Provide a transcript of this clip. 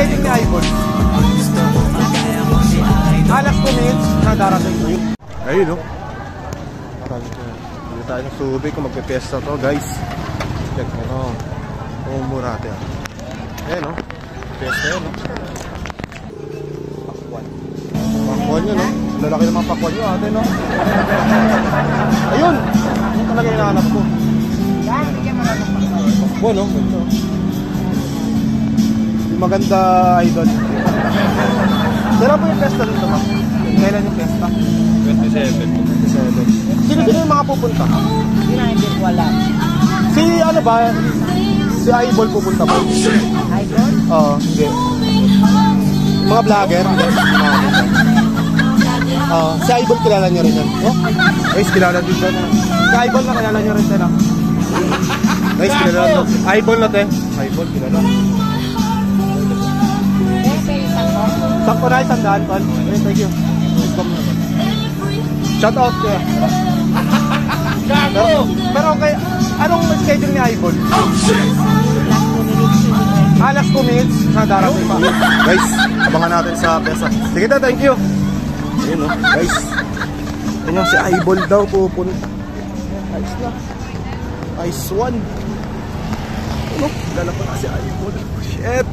schedule ni Ibon? Last 2 minutes na darating. Ayun, no? Dito tayo ng Subic kung magpe-fiesta to, guys. Check mo, no? Umura natin. Ayan, no? Fiesta yan, no? Pakwan. Pakwan yun, no? Lalaki naman pakwan yun, ate, no? Ayun! Ano talaga yung nahanap ko? Pakwan, no? Maganda, Idol. Kailan po yung fiesta dito, ma'am? Kailan yung fiesta? 27. Sino yung mga pupunta? Hindi ko alam. Si ano ba? Si Ibol pupunta ba? Ibol? Oo, hindi. Mga vlogger? Si Ibol kilala nyo rin yan. Oh? Guys, kilala din ba na? Si Ibol na kilala nyo rin din, ah. Guys, kilala nyo. Ibol na, te. Ibol, kilala. Sakto na, isang daan, Tol. Thank you. Shout out kaya. Pero okay, anong schedule ni Ibon? Last 2 minutes na darating pa. Guys, abangan natin sa pesa. Sige ta, thank you. Ayun, no, guys. Tingnan si Ibon daw pupunta. Nice na. Nice one. Ano? Lalaban na si Ibon. Shit.